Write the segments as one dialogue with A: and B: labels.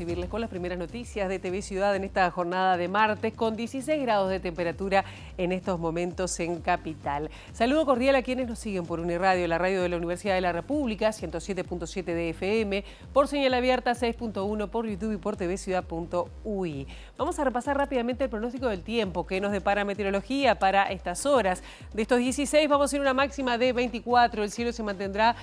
A: recibirles con las primeras noticias de TV Ciudad en esta jornada de martes con 16 grados de temperatura en estos momentos en Capital. Saludo cordial a quienes nos siguen por Uniradio, la radio de la Universidad de la República, 107.7 de FM, por señal abierta 6.1 por YouTube y por tvciudad.ui. Vamos a repasar rápidamente el pronóstico del tiempo que nos depara meteorología para estas horas. De estos 16 vamos a ir a una máxima de 24, el cielo se mantendrá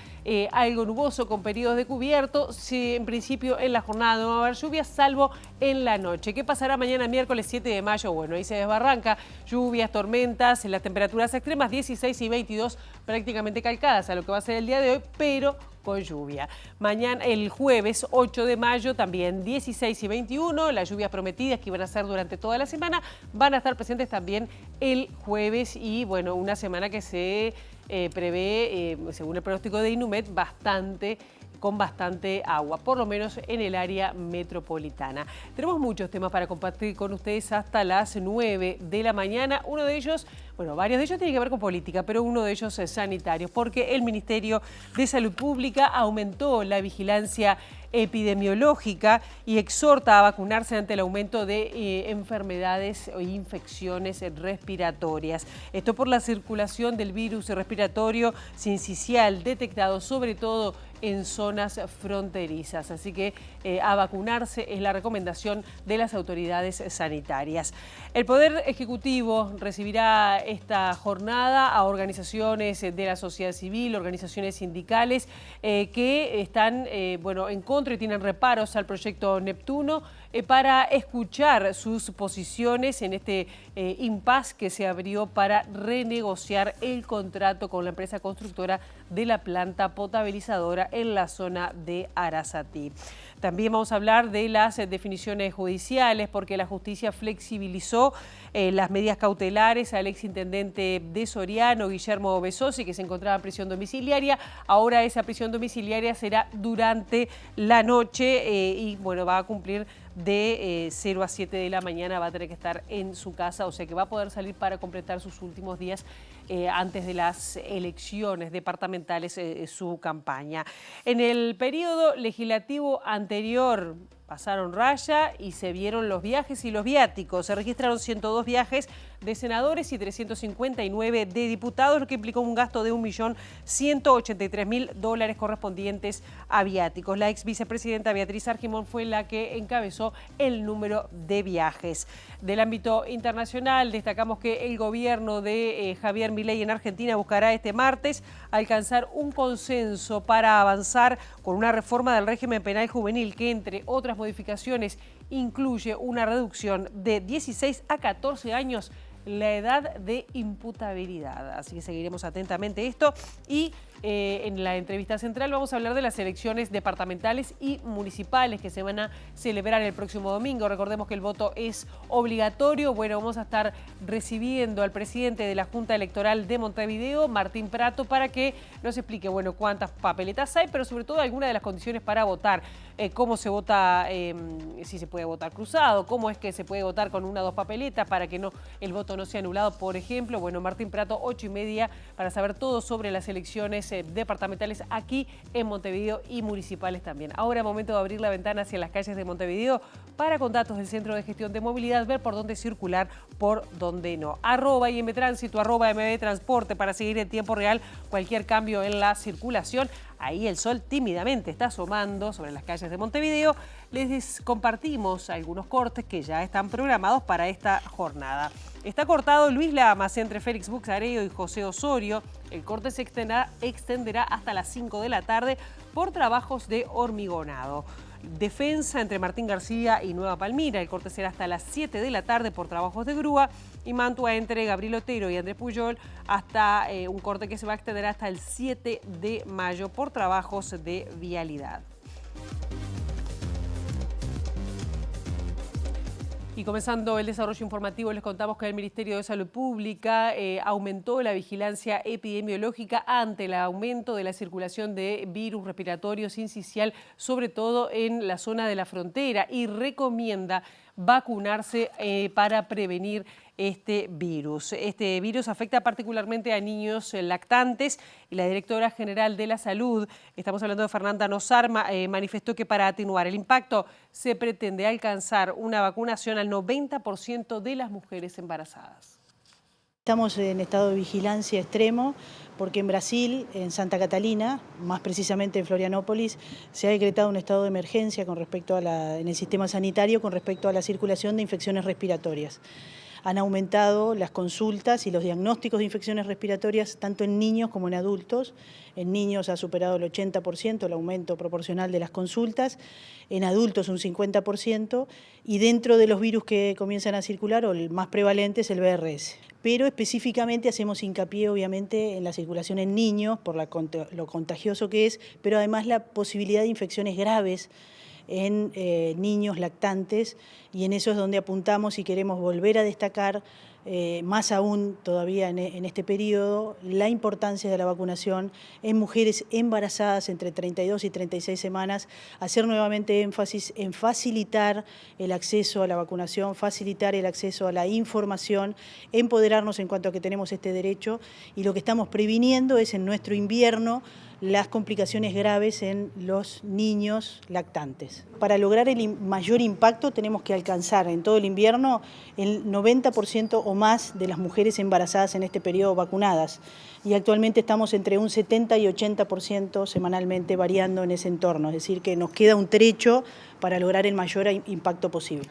A: algo nuboso con periodos de cubierto. Sí, en principio en la jornada no va a haber lluvias, salvo en la noche. ¿Qué pasará mañana miércoles 7 de mayo? Bueno, ahí se desbarranca, lluvias, tormentas, en las temperaturas extremas 16 y 22 prácticamente calcadas a lo que va a ser el día de hoy, pero con lluvia. Mañana, el jueves 8 de mayo, también 16 y 21, las lluvias prometidas que iban a ser durante toda la semana van a estar presentes también el jueves y bueno, una semana que se prevé, según el pronóstico de Inumet, con bastante agua, por lo menos en el área metropolitana. Tenemos muchos temas para compartir con ustedes hasta las 9 de la mañana. Uno de ellos, bueno, varios de ellos tienen que ver con política, pero uno de ellos es sanitario, porque el Ministerio de Salud Pública aumentó la vigilancia epidemiológica y exhorta a vacunarse ante el aumento de enfermedades o infecciones respiratorias. Esto por la circulación del virus respiratorio sincicial detectado sobre todo en zonas fronterizas. Así que a vacunarse es la recomendación de las autoridades sanitarias. El Poder Ejecutivo recibirá esta jornada a organizaciones de la sociedad civil, organizaciones sindicales que están en contra y tienen reparos al proyecto Neptuno para escuchar sus posiciones en este impasse que se abrió para renegociar el contrato con la empresa constructora de la planta potabilizadora en la zona de Arasatí. También vamos a hablar de las definiciones judiciales porque la justicia flexibilizó las medidas cautelares al exintendente de Soriano, Guillermo Besosi, que se encontraba en prisión domiciliaria. Ahora esa prisión domiciliaria será durante la noche y bueno, va a cumplir de 0 a 7 de la mañana, va a tener que estar en su casa, o sea que va a poder salir para completar sus últimos días antes de las elecciones departamentales, su campaña. En el periodo legislativo anterior pasaron raya y se vieron los viajes y los viáticos. Se registraron 102 viajes de senadores y 359 de diputados, lo que implicó un gasto de $1.183.000 correspondientes a viáticos. La ex vicepresidenta Beatriz Argimón fue la que encabezó el número de viajes. Del ámbito internacional, destacamos que el gobierno de Javier Milei en Argentina buscará este martes alcanzar un consenso para avanzar con una reforma del régimen penal juvenil que, entre otras modificaciones, incluye una reducción de 16 a 14 años la edad de imputabilidad. Así que seguiremos atentamente esto y en la entrevista central vamos a hablar de las elecciones departamentales y municipales que se van a celebrar el próximo domingo. Recordemos que el voto es obligatorio. Bueno, vamos a estar recibiendo al presidente de la Junta Electoral de Montevideo, Martín Prato, para que nos explique, bueno, cuántas papeletas hay, pero sobre todo algunas de las condiciones para votar. Cómo se vota, si se puede votar cruzado, cómo es que se puede votar con una o dos papeletas para que el voto no sea anulado, por ejemplo. Bueno, Martín Prato, 8:30, para saber todo sobre las elecciones departamentales aquí en Montevideo y municipales también. Ahora momento de abrir la ventana hacia las calles de Montevideo para, con datos del Centro de Gestión de Movilidad, ver por dónde circular, por dónde no. @IMTránsito, @MBTransporte para seguir en tiempo real cualquier cambio en la circulación. Ahí el sol tímidamente está asomando sobre las calles de Montevideo. Les compartimos algunos cortes que ya están programados para esta jornada. Está cortado Luis Lamas entre Félix Buxareo y José Osorio. El corte se extenderá hasta las 5 de la tarde por trabajos de hormigonado. Defensa entre Martín García y Nueva Palmira. El corte será hasta las 7 de la tarde por trabajos de grúa. Y Mantua entre Gabriel Otero y Andrés Puyol hasta un corte que se va a extender hasta el 7 de mayo por trabajos de vialidad. Y comenzando el desarrollo informativo, les contamos que el Ministerio de Salud Pública aumentó la vigilancia epidemiológica ante el aumento de la circulación de virus respiratorio sincicial, sobre todo en la zona de la frontera, y recomienda vacunarse para prevenir este virus. Este virus afecta particularmente a niños lactantes y la directora general de la Salud, estamos hablando de Fernanda Nosar, manifestó que para atenuar el impacto se pretende alcanzar una vacunación al 90% de las mujeres embarazadas.
B: Estamos en estado de vigilancia extremo porque en Brasil, en Santa Catalina, más precisamente en Florianópolis, se ha decretado un estado de emergencia en el sistema sanitario con respecto a la circulación de infecciones respiratorias. Han aumentado las consultas y los diagnósticos de infecciones respiratorias tanto en niños como en adultos. En niños ha superado el 80% el aumento proporcional de las consultas, en adultos un 50%, y dentro de los virus que comienzan a circular, o el más prevalente es el VRS. Pero específicamente hacemos hincapié obviamente en la circulación en niños por lo contagioso que es, pero además la posibilidad de infecciones graves en niños lactantes, y en eso es donde apuntamos y queremos volver a destacar más aún todavía en este periodo la importancia de la vacunación en mujeres embarazadas entre 32 y 36 semanas, hacer nuevamente énfasis en facilitar el acceso a la vacunación, facilitar el acceso a la información, empoderarnos en cuanto a que tenemos este derecho, y lo que estamos previniendo es en nuestro invierno las complicaciones graves en los niños lactantes. Para lograr el mayor impacto tenemos que alcanzar en todo el invierno el 90% o más de las mujeres embarazadas en este periodo vacunadas, y actualmente estamos entre un 70 y 80% semanalmente variando en ese entorno, es decir que nos queda un trecho para lograr el mayor impacto posible.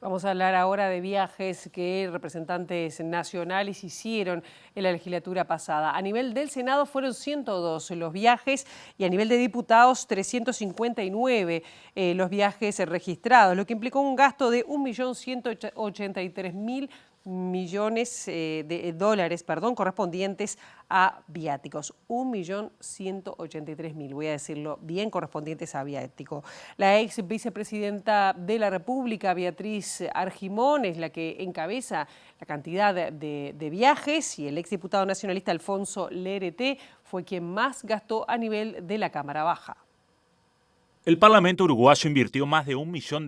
A: Vamos a hablar ahora de viajes que representantes nacionales hicieron en la legislatura pasada. A nivel del Senado fueron 102 los viajes y a nivel de diputados 359 los viajes registrados, lo que implicó un gasto de 1.183.000 millones de dólares, correspondientes a viáticos. 1.183.000, voy a decirlo bien, correspondientes a viático. La ex vicepresidenta de la República, Beatriz Argimón, es la que encabeza la cantidad de viajes, y el exdiputado nacionalista Alfonso Lerete fue quien más gastó a nivel de la Cámara Baja.
C: El Parlamento uruguayo invirtió más de $1 millón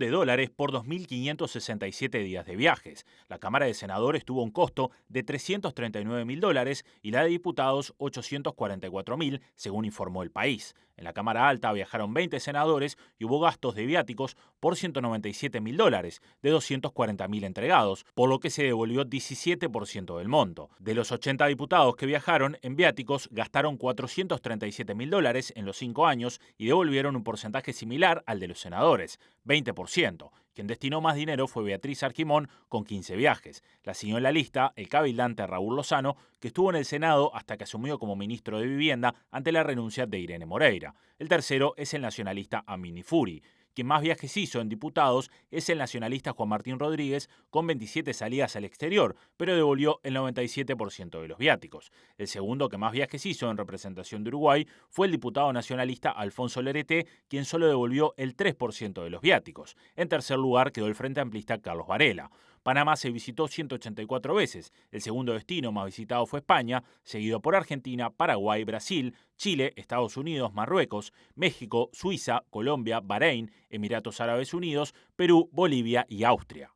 C: por 2.567 días de viajes. La Cámara de Senadores tuvo un costo de $339.000 y la de diputados $844.000, según informó El País. En la Cámara Alta viajaron 20 senadores y hubo gastos de viáticos por $197.000, de 240.000 entregados, por lo que se devolvió 17% del monto. De los 80 diputados que viajaron, en viáticos gastaron $437.000 en los 5 años y devolvieron un porcentaje similar al de los senadores, 20%. Quien destinó más dinero fue Beatriz Argimón, con 15 viajes. La siguió en la lista el cabildante Raúl Lozano, que estuvo en el Senado hasta que asumió como ministro de Vivienda ante la renuncia de Irene Moreira. El tercero es el nacionalista Amini Furi. Quien más viajes hizo en diputados es el nacionalista Juan Martín Rodríguez, con 27 salidas al exterior, pero devolvió el 97% de los viáticos. El segundo que más viajes hizo en representación de Uruguay fue el diputado nacionalista Alfonso Lerete, quien solo devolvió el 3% de los viáticos. En tercer lugar quedó el frente amplista Carlos Varela. Panamá se visitó 184 veces. El segundo destino más visitado fue España, seguido por Argentina, Paraguay, Brasil, Chile, Estados Unidos, Marruecos, México, Suiza, Colombia, Bahrein, Emiratos Árabes Unidos, Perú, Bolivia y Austria.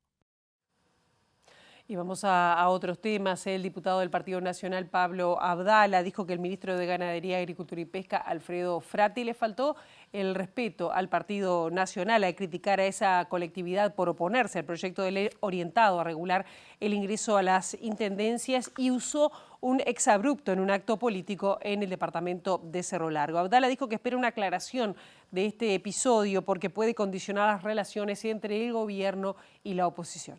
A: Y vamos a otros temas. El diputado del Partido Nacional, Pablo Abdala, dijo que el ministro de Ganadería, Agricultura y Pesca, Alfredo Frati, le faltó el respeto al Partido Nacional al criticar a esa colectividad por oponerse al proyecto de ley orientado a regular el ingreso a las intendencias, y usó un exabrupto en un acto político en el departamento de Cerro Largo. Abdala dijo que espera una aclaración de este episodio porque puede condicionar las relaciones entre el gobierno y la oposición.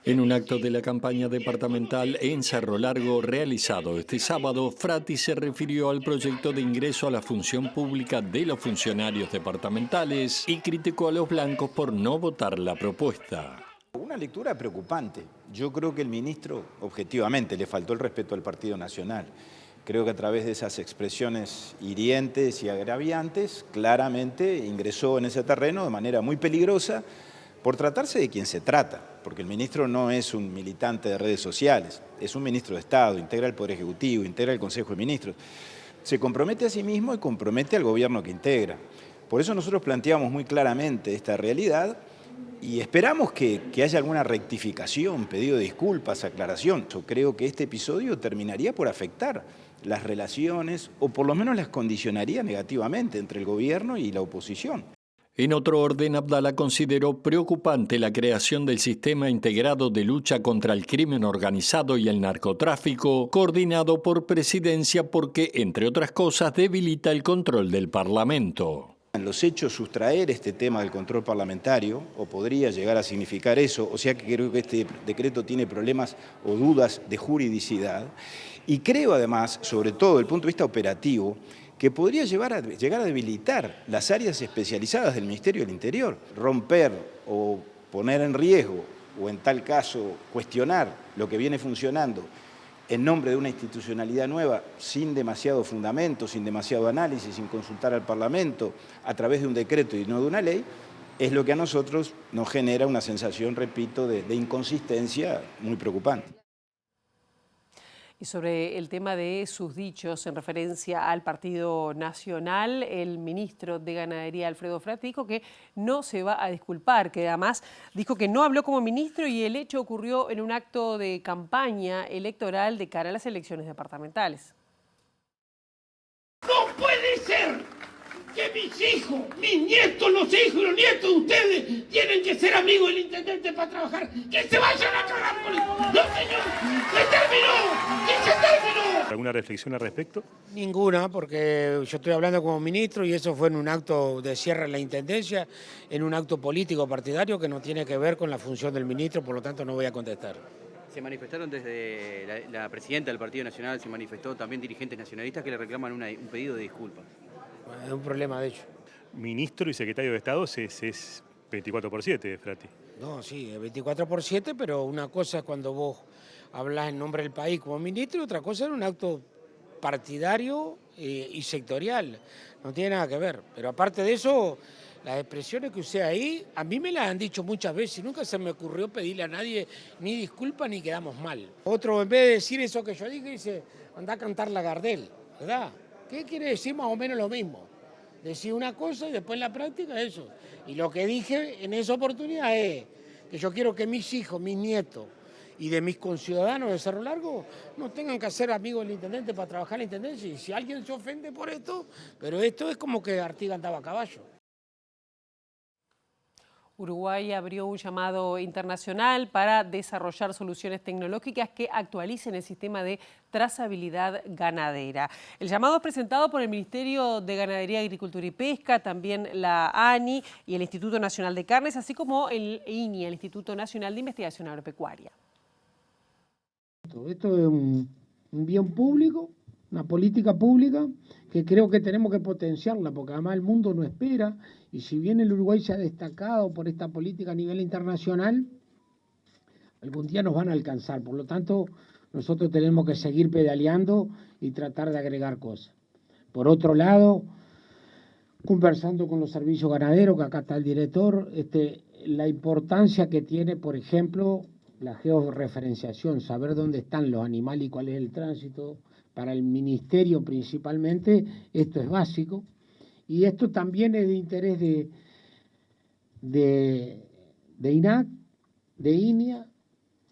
D: En un acto de la campaña departamental en Cerro Largo realizado este sábado, Frati se refirió al proyecto de ingreso a la función pública de los funcionarios departamentales y criticó a los blancos por no votar la propuesta.
E: Una lectura preocupante. Yo creo que el ministro, objetivamente, le faltó el respeto al Partido Nacional. Creo que a través de esas expresiones hirientes y agraviantes, claramente ingresó en ese terreno de manera muy peligrosa, por tratarse de quien se trata, porque el ministro no es un militante de redes sociales, es un ministro de Estado, integra el Poder Ejecutivo, integra el Consejo de Ministros. Se compromete a sí mismo y compromete al gobierno que integra. Por eso nosotros planteamos muy claramente esta realidad y esperamos que haya alguna rectificación, pedido de disculpas, aclaración. Yo creo que este episodio terminaría por afectar las relaciones o por lo menos las condicionaría negativamente entre el gobierno y la oposición.
D: En otro orden, Abdala consideró preocupante la creación del Sistema Integrado de Lucha contra el Crimen Organizado y el Narcotráfico, coordinado por Presidencia porque, entre otras cosas, debilita el control del Parlamento.
E: En los hechos, sustraer este tema del control parlamentario, o podría llegar a significar eso, o sea que creo que este decreto tiene problemas o dudas de juridicidad, y creo además, sobre todo desde el punto de vista operativo, que podría llegar a debilitar las áreas especializadas del Ministerio del Interior, romper o poner en riesgo, o en tal caso cuestionar lo que viene funcionando en nombre de una institucionalidad nueva, sin demasiado fundamento, sin demasiado análisis, sin consultar al Parlamento, a través de un decreto y no de una ley, es lo que a nosotros nos genera una sensación, repito, de inconsistencia muy preocupante.
A: Y sobre el tema de sus dichos en referencia al Partido Nacional, el ministro de Ganadería, Alfredo Frati, dijo que no se va a disculpar, que además dijo que no habló como ministro y el hecho ocurrió en un acto de campaña electoral de cara a las elecciones departamentales.
F: ¡No puede ser que mis hijos, mis nietos, los hijos y los nietos de ustedes tienen que ser amigos del intendente para trabajar! ¡Que se vayan a cagar por eso! ¡No, señor! ¡Se terminó! ¡Y se terminó!
G: ¿Alguna reflexión al respecto?
H: Ninguna, porque yo estoy hablando como ministro y eso fue en un acto de cierre en la Intendencia, en un acto político partidario que no tiene que ver con la función del ministro, por lo tanto no voy a contestar.
I: Se manifestaron desde la presidenta del Partido Nacional, se manifestó también dirigentes nacionalistas que le reclaman un pedido de disculpas.
H: Es un problema de hecho.
G: Ministro y secretario de Estado es 24/7, Frati.
H: No, sí, es 24/7, pero una cosa es cuando vos hablas en nombre del país como ministro y otra cosa es un acto partidario y sectorial. No tiene nada que ver. Pero aparte de eso, las expresiones que usé ahí, a mí me las han dicho muchas veces y nunca se me ocurrió pedirle a nadie ni disculpas ni quedamos mal. Otro, en vez de decir eso que yo dije, dice, anda a cantar la Gardel, ¿verdad? ¿Qué quiere decir más o menos lo mismo? Decir una cosa y después en la práctica eso. Y lo que dije en esa oportunidad es que yo quiero que mis hijos, mis nietos y de mis conciudadanos de Cerro Largo no tengan que ser amigos del intendente para trabajar en la intendencia. Y si alguien se ofende por esto, pero esto es como que Artigas andaba a caballo.
A: Uruguay abrió un llamado internacional para desarrollar soluciones tecnológicas que actualicen el sistema de trazabilidad ganadera. El llamado es presentado por el Ministerio de Ganadería, Agricultura y Pesca, también la ANI y el Instituto Nacional de Carnes, así como el INIA, el Instituto Nacional de Investigación Agropecuaria.
H: Esto es un bien público, una política pública que creo que tenemos que potenciarla, porque además el mundo no espera, y si bien el Uruguay se ha destacado por esta política a nivel internacional, algún día nos van a alcanzar. Por lo tanto, nosotros tenemos que seguir pedaleando y tratar de agregar cosas. Por otro lado, conversando con los servicios ganaderos, que acá está el director, la importancia que tiene, por ejemplo, la georreferenciación, saber dónde están los animales y cuál es el tránsito. Para el ministerio principalmente esto es básico y esto también es de interés de INAC, de INIA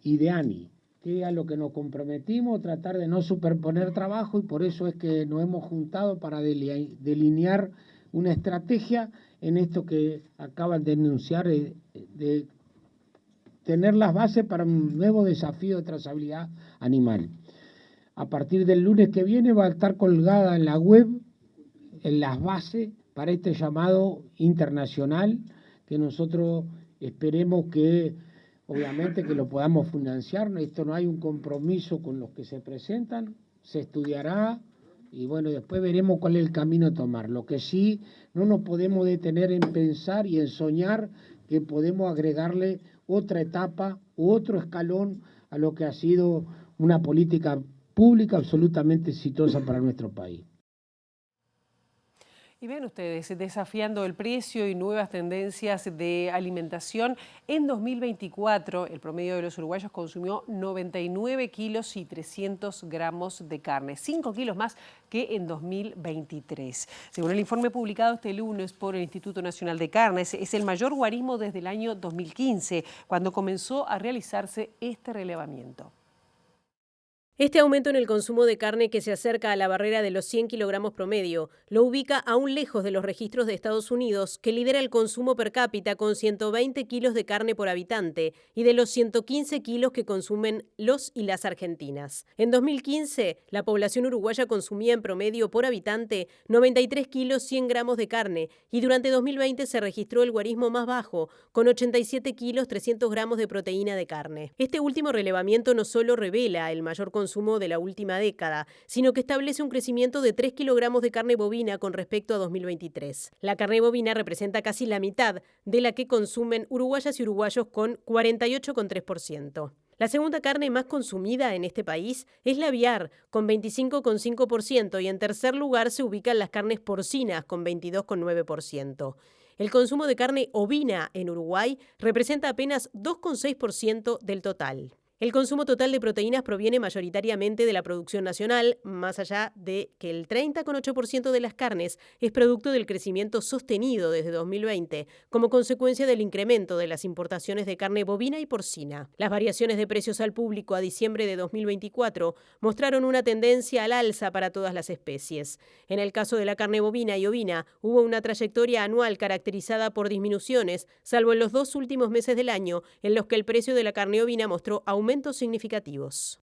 H: y de ANI, que a lo que nos comprometimos, tratar de no superponer trabajo y por eso es que nos hemos juntado para delinear una estrategia en esto que acaban de enunciar, de tener las bases para un nuevo desafío de trazabilidad animal. A partir del lunes que viene va a estar colgada en la web, en las bases, para este llamado internacional, que nosotros esperemos que, obviamente, que lo podamos financiar. Esto no hay un compromiso con los que se presentan, se estudiará y bueno, después veremos cuál es el camino a tomar. Lo que sí, no nos podemos detener en pensar y en soñar que podemos agregarle otra etapa u otro escalón a lo que ha sido una política pública absolutamente exitosa para nuestro país.
A: Y ven ustedes, desafiando el precio y nuevas tendencias de alimentación, en 2024 el promedio de los uruguayos consumió 99 kilos y 300 gramos de carne, 5 kilos más que en 2023. Según el informe publicado este lunes por el Instituto Nacional de Carnes, es el mayor guarismo desde el año 2015, cuando comenzó a realizarse este relevamiento.
J: Este aumento en el consumo de carne, que se acerca a la barrera de los 100 kilogramos promedio, lo ubica aún lejos de los registros de Estados Unidos, que lidera el consumo per cápita con 120 kilos de carne por habitante y de los 115 kilos que consumen los y las argentinas. En 2015, la población uruguaya consumía en promedio por habitante 93 kilos 100 gramos de carne y durante 2020 se registró el guarismo más bajo, con 87 kilos 300 gramos de proteína de carne. Este último relevamiento no solo revela el mayor consumo de la última década, sino que establece un crecimiento de 3 kilogramos de carne bovina con respecto a 2023. La carne bovina representa casi la mitad de la que consumen uruguayas y uruguayos, con 48,3%. La segunda carne más consumida en este país es la aviar, con 25,5%, y en tercer lugar se ubican las carnes porcinas, con 22,9%. El consumo de carne ovina en Uruguay representa apenas 2,6% del total. El consumo total de proteínas proviene mayoritariamente de la producción nacional, más allá de que el 30,8% de las carnes es producto del crecimiento sostenido desde 2020, como consecuencia del incremento de las importaciones de carne bovina y porcina. Las variaciones de precios al público a diciembre de 2024 mostraron una tendencia al alza para todas las especies. En el caso de la carne bovina y ovina, hubo una trayectoria anual caracterizada por disminuciones, salvo en los 2 últimos meses del año, en los que el precio de la carne ovina mostró aumentos significativos.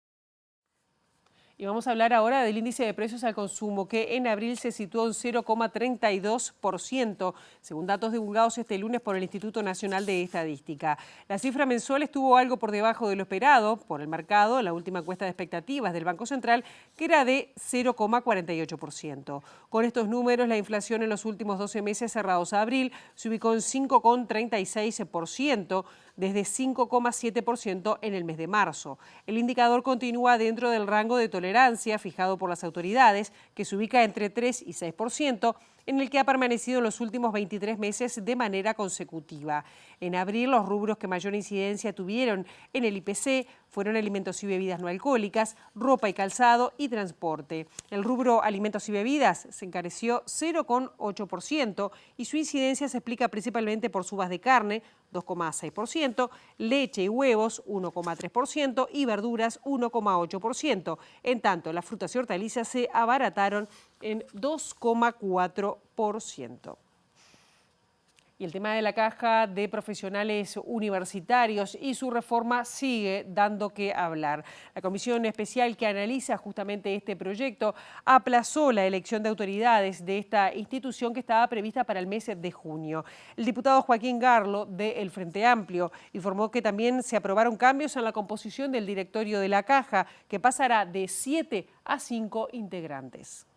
A: Y vamos a hablar ahora del índice de precios al consumo, que en abril se situó en 0,32%, según datos divulgados este lunes por el Instituto Nacional de Estadística. La cifra mensual estuvo algo por debajo de lo esperado por el mercado en la última encuesta de expectativas del Banco Central, que era de 0,48%. Con estos números, la inflación en los últimos 12 meses cerrados a abril se ubicó en 5,36%, desde 5,7% en el mes de marzo. El indicador continúa dentro del rango de tolerancia fijado por las autoridades, que se ubica entre 3 y 6%, en el que ha permanecido en los últimos 23 meses de manera consecutiva. En abril, los rubros que mayor incidencia tuvieron en el IPC fueron alimentos y bebidas no alcohólicas, ropa y calzado y transporte. El rubro alimentos y bebidas se encareció 0,8% y su incidencia se explica principalmente por subas de carne, 2,6%, leche y huevos, 1,3% y verduras, 1,8%. En tanto, las frutas y hortalizas se abarataron en 2,4%. Y el tema de la caja de profesionales universitarios y su reforma sigue dando que hablar. La comisión especial que analiza justamente este proyecto aplazó la elección de autoridades de esta institución, que estaba prevista para el mes de junio. El diputado Joaquín Garlo, del Frente Amplio, informó que también se aprobaron cambios en la composición del directorio de la caja, que pasará de 7 a 5 integrantes.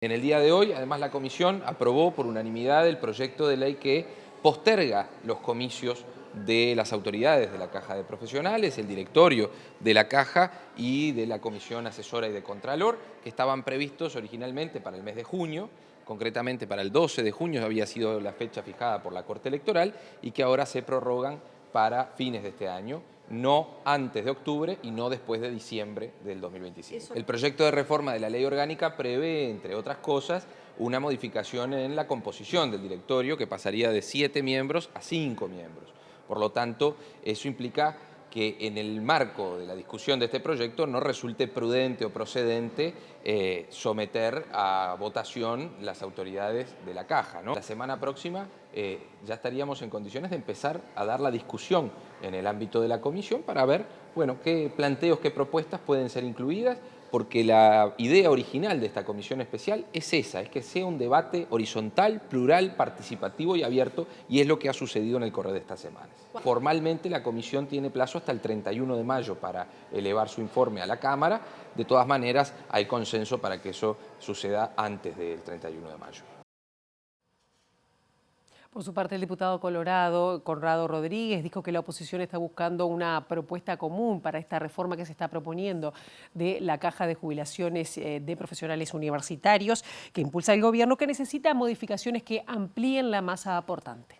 K: En el día de hoy, además, la Comisión aprobó por unanimidad el proyecto de ley que posterga los comicios de las autoridades de la Caja de Profesionales, el directorio de la Caja y de la Comisión Asesora y de Contralor, que estaban previstos originalmente para el mes de junio, concretamente para el 12 de junio había sido la fecha fijada por la Corte Electoral, y que ahora se prorrogan para fines de este año, no antes de octubre y no después de diciembre del 2025. El proyecto de reforma de la ley orgánica prevé, entre otras cosas, una modificación en la composición del directorio, que pasaría de 7 miembros a 5 miembros. Por lo tanto, eso implica que en el marco de la discusión de este proyecto no resulte prudente o procedente someter a votación las autoridades de la Caja, ¿no? La semana próxima ya estaríamos en condiciones de empezar a dar la discusión en el ámbito de la comisión para ver, bueno, qué planteos, qué propuestas pueden ser incluidas, porque la idea original de esta comisión especial es esa, es que sea un debate horizontal, plural, participativo y abierto, y es lo que ha sucedido en el correr de estas semanas. Formalmente la comisión tiene plazo hasta el 31 de mayo para elevar su informe a la Cámara. De todas maneras, hay consenso para que eso suceda antes del 31 de mayo.
A: Por su parte, el diputado colorado, Conrado Rodríguez, dijo que la oposición está buscando una propuesta común para esta reforma que se está proponiendo de la caja de jubilaciones de profesionales universitarios que impulsa el gobierno, que necesita modificaciones que amplíen la masa aportante.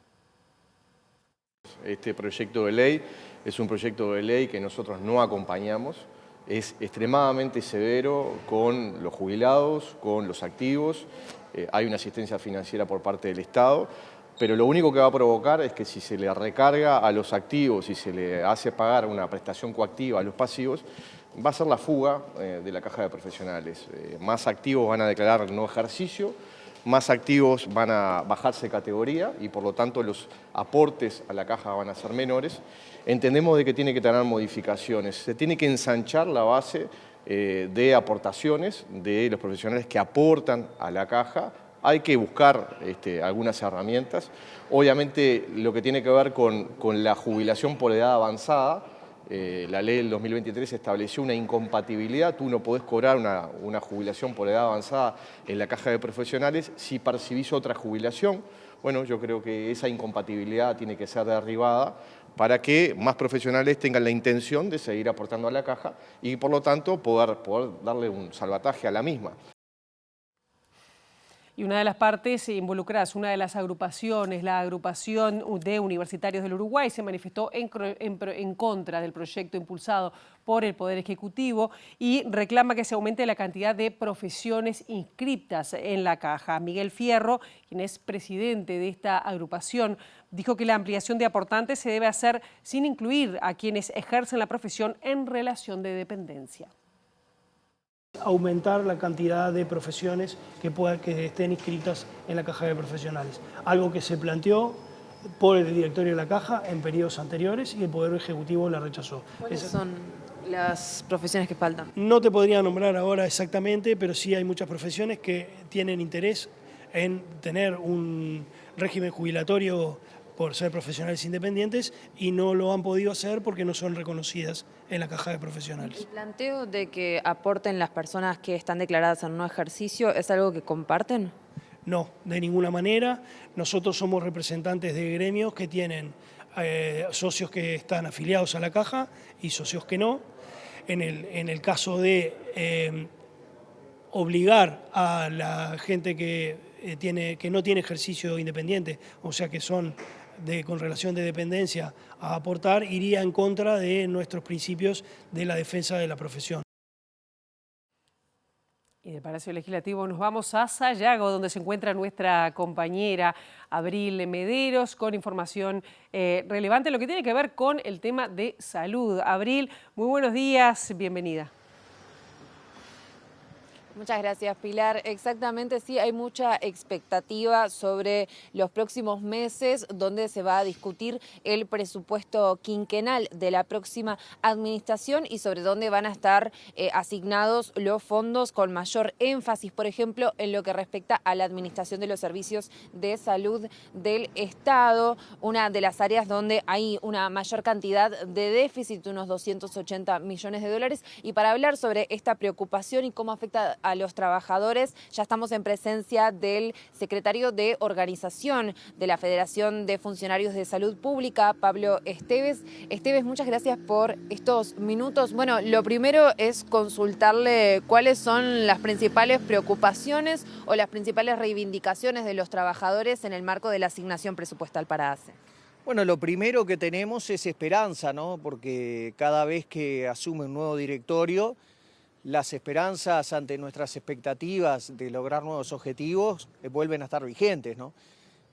L: Este proyecto de ley es un proyecto de ley que nosotros no acompañamos. Es extremadamente severo con los jubilados, con los activos. Hay una asistencia financiera por parte del Estado, pero lo único que va a provocar es que si se le recarga a los activos y se le hace pagar una prestación coactiva a los pasivos, va a ser la fuga de la caja de profesionales. Más activos van a declarar no ejercicio, más activos van a bajarse de categoría y por lo tanto los aportes a la caja van a ser menores. Entendemos de que tiene que tener modificaciones, se tiene que ensanchar la base de aportaciones de los profesionales que aportan a la caja. Hay que buscar algunas herramientas. Obviamente lo que tiene que ver con la jubilación por edad avanzada, la ley del 2023 estableció una incompatibilidad. Tú no podés cobrar una jubilación por edad avanzada en la caja de profesionales si percibís otra jubilación. Bueno, yo creo que esa incompatibilidad tiene que ser derribada para que más profesionales tengan la intención de seguir aportando a la caja y por lo tanto poder darle un salvataje a la misma.
A: Y una de las partes involucradas, una de las agrupaciones, la agrupación de universitarios del Uruguay, se manifestó en contra del proyecto impulsado por el Poder Ejecutivo y reclama que se aumente la cantidad de profesiones inscriptas en la caja. Miguel Fierro, quien es presidente de esta agrupación, dijo que la ampliación de aportantes se debe hacer sin incluir a quienes ejercen la profesión en relación de dependencia.
M: Aumentar la cantidad de profesiones que estén inscritas en la caja de profesionales. Algo que se planteó por el directorio de la caja en periodos anteriores y el Poder Ejecutivo la rechazó.
N: ¿Cuáles son las profesiones que faltan?
M: No te podría nombrar ahora exactamente, pero sí hay muchas profesiones que tienen interés en tener un régimen jubilatorio por ser profesionales independientes y no lo han podido hacer porque no son reconocidas en la caja de profesionales.
N: ¿El planteo de que aporten las personas que están declaradas en no ejercicio es algo que comparten?
M: No, de ninguna manera. Nosotros somos representantes de gremios que tienen socios que están afiliados a la caja y socios que no. En el caso de obligar a la gente que no tiene ejercicio independiente, o sea que son con relación de dependencia a aportar, iría en contra de nuestros principios de la defensa de la profesión.
A: Y del Palacio Legislativo nos vamos a Sayago, donde se encuentra nuestra compañera Abril Mederos con información relevante en lo que tiene que ver con el tema de salud. Abril, muy buenos días, bienvenida.
N: Muchas gracias, Pilar. Exactamente, sí, hay mucha expectativa sobre los próximos meses donde se va a discutir el presupuesto quinquenal de la próxima administración y sobre dónde van a estar asignados los fondos con mayor énfasis, por ejemplo, en lo que respecta a la administración de los servicios de salud del Estado, una de las áreas donde hay una mayor cantidad de déficit, unos 280 millones de dólares. Y para hablar sobre esta preocupación y cómo afecta a los trabajadores, ya estamos en presencia del secretario de Organización de la Federación de Funcionarios de Salud Pública, Pablo Esteves. Esteves, muchas gracias por estos minutos. Bueno, lo primero es consultarle cuáles son las principales preocupaciones o las principales reivindicaciones de los trabajadores en el marco de la asignación presupuestal para ACE.
O: Bueno, lo primero que tenemos es esperanza, ¿no? Porque cada vez que asume un nuevo directorio, las esperanzas ante nuestras expectativas de lograr nuevos objetivos vuelven a estar vigentes, ¿no?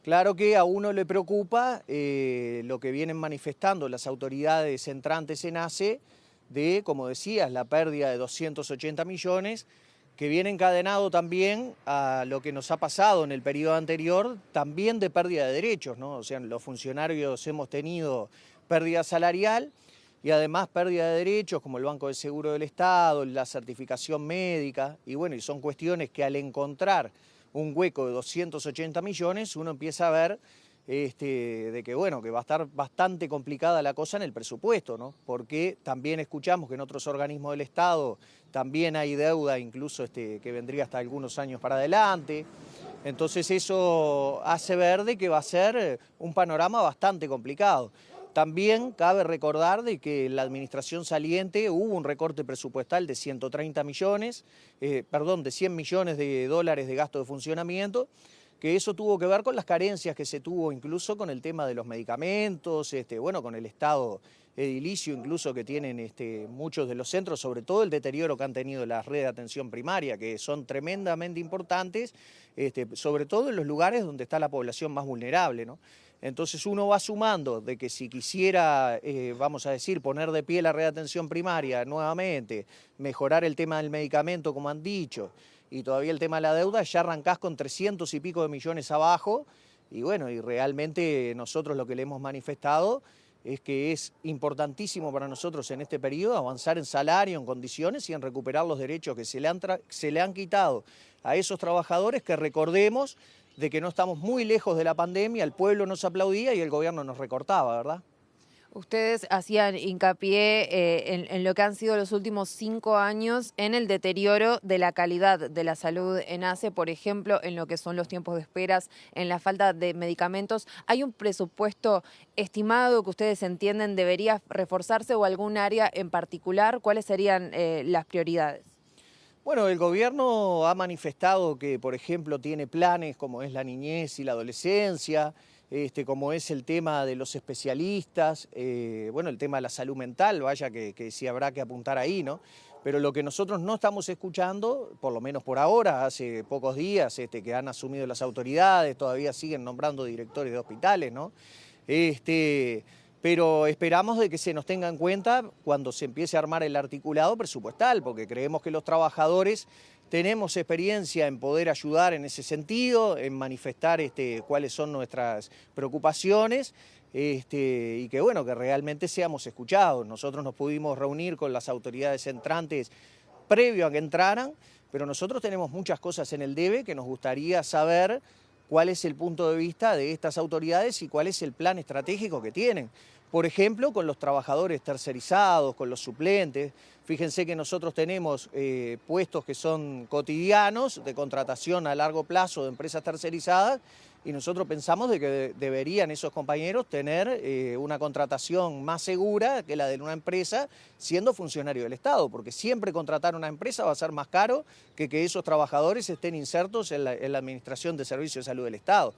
O: Claro que a uno le preocupa lo que vienen manifestando las autoridades entrantes en ACE de, como decías, la pérdida de 280 millones, que viene encadenado también a lo que nos ha pasado en el periodo anterior, también de pérdida de derechos, ¿no? O sea, los funcionarios hemos tenido pérdida salarial, y además pérdida de derechos como el Banco de Seguro del Estado, la certificación médica, y bueno, y son cuestiones que al encontrar un hueco de 280 millones uno empieza a ver de que bueno, que va a estar bastante complicada la cosa en el presupuesto, ¿no? Porque también escuchamos que en otros organismos del Estado también hay deuda, incluso que vendría hasta algunos años para adelante. Entonces eso hace ver de que va a ser un panorama bastante complicado. También cabe recordar de que en la administración saliente hubo un recorte presupuestal de 130 millones, de 100 millones de dólares de gasto de funcionamiento, que eso tuvo que ver con las carencias que se tuvo incluso con el tema de los medicamentos, bueno, con el estado edilicio incluso que tienen muchos de los centros, sobre todo el deterioro que han tenido las redes de atención primaria, que son tremendamente importantes, sobre todo en los lugares donde está la población más vulnerable, ¿no? Entonces uno va sumando de que si quisiera, vamos a decir, poner de pie la red de atención primaria nuevamente, mejorar el tema del medicamento como han dicho, y todavía el tema de la deuda, ya arrancás con 300 y pico de millones abajo, y bueno, y realmente nosotros lo que le hemos manifestado es que es importantísimo para nosotros en este periodo avanzar en salario, en condiciones y en recuperar los derechos que se le han quitado a esos trabajadores, que recordemos de que no estamos muy lejos de la pandemia, el pueblo nos aplaudía y el gobierno nos recortaba, ¿verdad?
N: Ustedes hacían hincapié en lo que han sido los últimos 5 años en el deterioro de la calidad de la salud en ACE, por ejemplo, en lo que son los tiempos de esperas, en la falta de medicamentos. ¿Hay un presupuesto estimado que ustedes entienden debería reforzarse o algún área en particular? ¿Cuáles serían las prioridades?
O: Bueno, el gobierno ha manifestado que, por ejemplo, tiene planes como es la niñez y la adolescencia, como es el tema de los especialistas, bueno, el tema de la salud mental, vaya que sí habrá que apuntar ahí, ¿no? Pero lo que nosotros no estamos escuchando, por lo menos por ahora, hace pocos días que han asumido las autoridades, todavía siguen nombrando directores de hospitales, ¿no? Pero esperamos de que se nos tenga en cuenta cuando se empiece a armar el articulado presupuestal, porque creemos que los trabajadores tenemos experiencia en poder ayudar en ese sentido, en manifestar cuáles son nuestras preocupaciones y que bueno, que realmente seamos escuchados. Nosotros nos pudimos reunir con las autoridades entrantes previo a que entraran, pero nosotros tenemos muchas cosas en el debe que nos gustaría saber cuál es el punto de vista de estas autoridades y cuál es el plan estratégico que tienen. Por ejemplo, con los trabajadores tercerizados, con los suplentes. Fíjense que nosotros tenemos puestos que son cotidianos de contratación a largo plazo de empresas tercerizadas y nosotros pensamos de que deberían esos compañeros tener una contratación más segura que la de una empresa siendo funcionario del Estado, porque siempre contratar una empresa va a ser más caro que esos trabajadores estén insertos en la Administración de Servicios de Salud del Estado.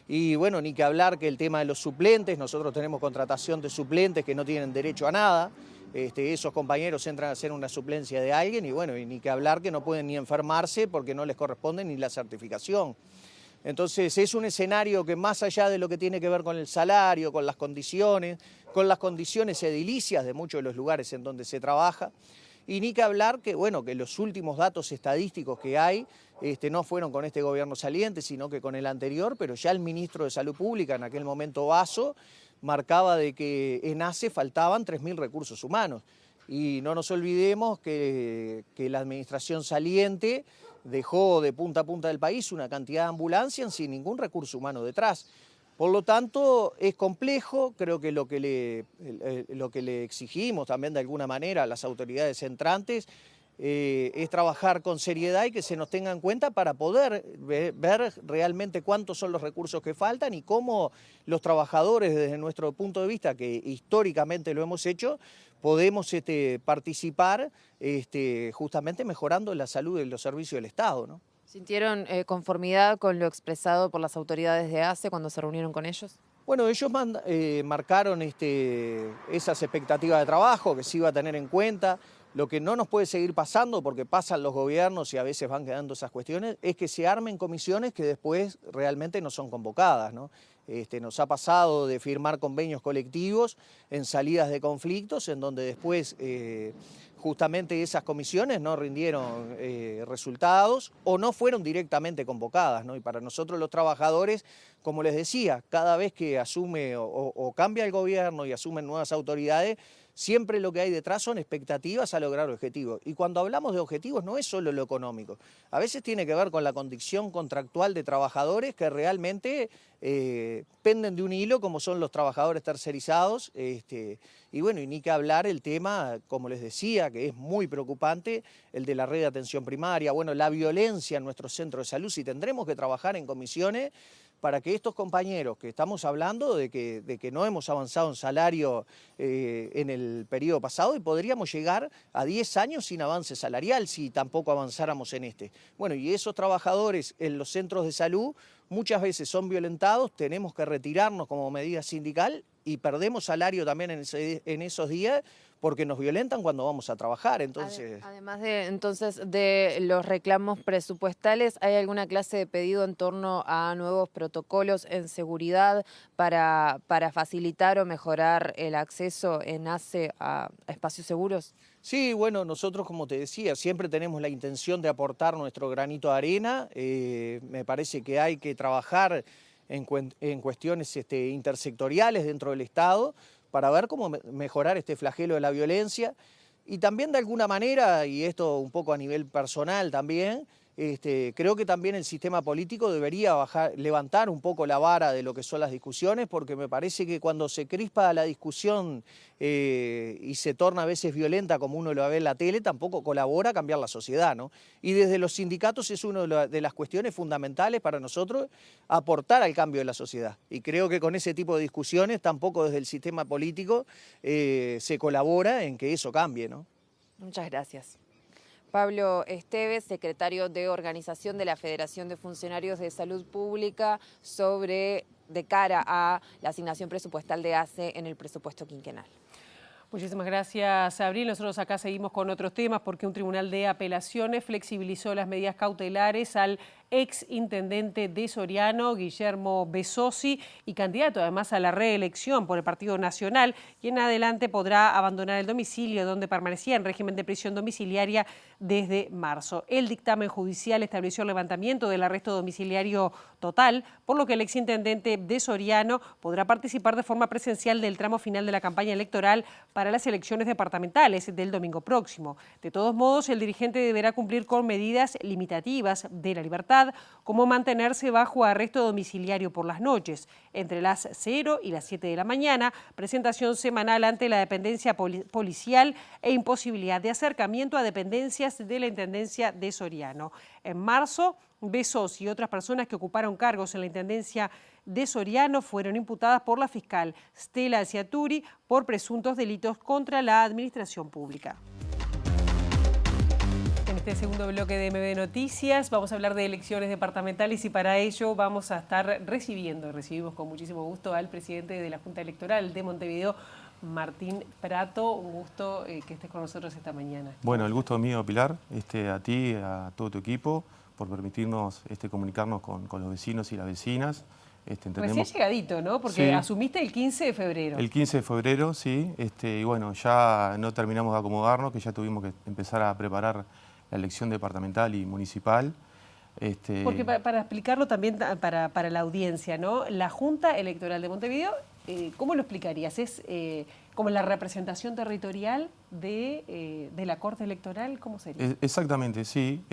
O: Y bueno, ni que hablar que el tema de los suplentes, nosotros tenemos contratación de suplentes que no tienen derecho a nada, esos compañeros entran a hacer una suplencia de alguien y bueno, y ni que hablar que no pueden ni enfermarse porque no les corresponde ni la certificación. Entonces es un escenario que más allá de lo que tiene que ver con el salario, con las condiciones edilicias de muchos de los lugares en donde se trabaja, y ni que hablar que, bueno, que los últimos datos estadísticos que hay no fueron con este gobierno saliente, sino que con el anterior, pero ya el ministro de Salud Pública, en aquel momento Basso, marcaba de que en ACE faltaban 3.000 recursos humanos. Y no nos olvidemos que la administración saliente dejó de punta a punta del país una cantidad de ambulancias sin ningún recurso humano detrás. Por lo tanto, es complejo, creo que lo que le exigimos también de alguna manera a las autoridades entrantes es trabajar con seriedad y que se nos tenga en cuenta para poder ver realmente cuántos son los recursos que faltan y cómo los trabajadores, desde nuestro punto de vista, que históricamente lo hemos hecho, podemos participar justamente mejorando la salud de los servicios del Estado, ¿no?
N: ¿Sintieron conformidad con lo expresado por las autoridades de ACE cuando se reunieron con ellos?
O: Bueno, ellos marcaron esas expectativas de trabajo que se iba a tener en cuenta. Lo que no nos puede seguir pasando, porque pasan los gobiernos y a veces van quedando esas cuestiones, es que se armen comisiones que después realmente no son convocadas, ¿no? Nos ha pasado de firmar convenios colectivos en salidas de conflictos, en donde después justamente esas comisiones no rindieron resultados o no fueron directamente convocadas, ¿no? Y para nosotros los trabajadores, como les decía, cada vez que asume o cambia el gobierno y asumen nuevas autoridades, siempre lo que hay detrás son expectativas a lograr objetivos. Y cuando hablamos de objetivos no es solo lo económico. A veces tiene que ver con la condición contractual de trabajadores que realmente penden de un hilo, como son los trabajadores tercerizados, y Y bueno, y ni que hablar el tema, como les decía, que es muy preocupante, el de la red de atención primaria, bueno, la violencia en nuestros centros de salud, si tendremos que trabajar en comisiones para que estos compañeros que estamos hablando de que no hemos avanzado en salario en el periodo pasado y podríamos llegar a 10 años sin avance salarial si tampoco avanzáramos en este. Bueno, y esos trabajadores en los centros de salud muchas veces son violentados, tenemos que retirarnos como medida sindical y perdemos salario también en esos días porque nos violentan cuando vamos a trabajar. Entonces,
N: además de los reclamos presupuestales, ¿hay alguna clase de pedido en torno a nuevos protocolos en seguridad para facilitar o mejorar el acceso en ACE a espacios seguros?
O: Sí, bueno, nosotros, como te decía, siempre tenemos la intención de aportar nuestro granito de arena. Me parece que hay que trabajar en cuestiones intersectoriales dentro del Estado para ver cómo mejorar este flagelo de la violencia y también de alguna manera, y esto un poco a nivel personal también, creo que también el sistema político debería levantar un poco la vara de lo que son las discusiones, porque me parece que cuando se crispa la discusión y se torna a veces violenta como uno lo ve en la tele, tampoco colabora a cambiar la sociedad, ¿no? Y desde los sindicatos es una de las cuestiones fundamentales para nosotros aportar al cambio de la sociedad. Y creo que con ese tipo de discusiones tampoco desde el sistema político se colabora en que eso cambie, ¿no?
N: Muchas gracias. Pablo Esteves, secretario de Organización de la Federación de Funcionarios de Salud Pública, de cara a la asignación presupuestal de ACE en el presupuesto quinquenal.
A: Muchísimas gracias, Abril. Nosotros acá seguimos con otros temas porque un tribunal de apelaciones flexibilizó las medidas cautelares al ex intendente de Soriano, Guillermo Besosi, y candidato además a la reelección por el Partido Nacional, y en adelante podrá abandonar el domicilio donde permanecía en régimen de prisión domiciliaria desde marzo. El dictamen judicial estableció el levantamiento del arresto domiciliario total, por lo que el ex intendente de Soriano podrá participar de forma presencial del tramo final de la campaña electoral para las elecciones departamentales del domingo próximo. De todos modos, el dirigente deberá cumplir con medidas limitativas de la libertad, como mantenerse bajo arresto domiciliario por las noches, entre las 0 y las 7 de la mañana, presentación semanal ante la dependencia policial e imposibilidad de acercamiento a dependencias de la Intendencia de Soriano. En marzo, Besosi y otras personas que ocuparon cargos en la Intendencia de Soriano fueron imputadas por la fiscal Stella Ciaturi por presuntos delitos contra la administración pública. En este segundo bloque de MB Noticias vamos a hablar de elecciones departamentales y para ello vamos a estar recibimos con muchísimo gusto al presidente de la Junta Electoral de Montevideo, Martín Prato. Un gusto que estés con nosotros esta mañana.
P: Bueno, el gusto es mío, Pilar, a ti, a todo tu equipo, por permitirnos comunicarnos con los vecinos y las vecinas.
A: Recién llegadito, ¿no? Porque sí, asumiste el 15 de febrero.
P: El 15 de febrero, sí. Y bueno, ya no terminamos de acomodarnos, que ya tuvimos que empezar a preparar la elección departamental y municipal.
A: Porque para explicarlo también para la audiencia, ¿no? La Junta Electoral de Montevideo, ¿cómo lo explicarías? ¿Es como la representación territorial de la Corte Electoral? ¿Cómo sería?
P: Exactamente, sí.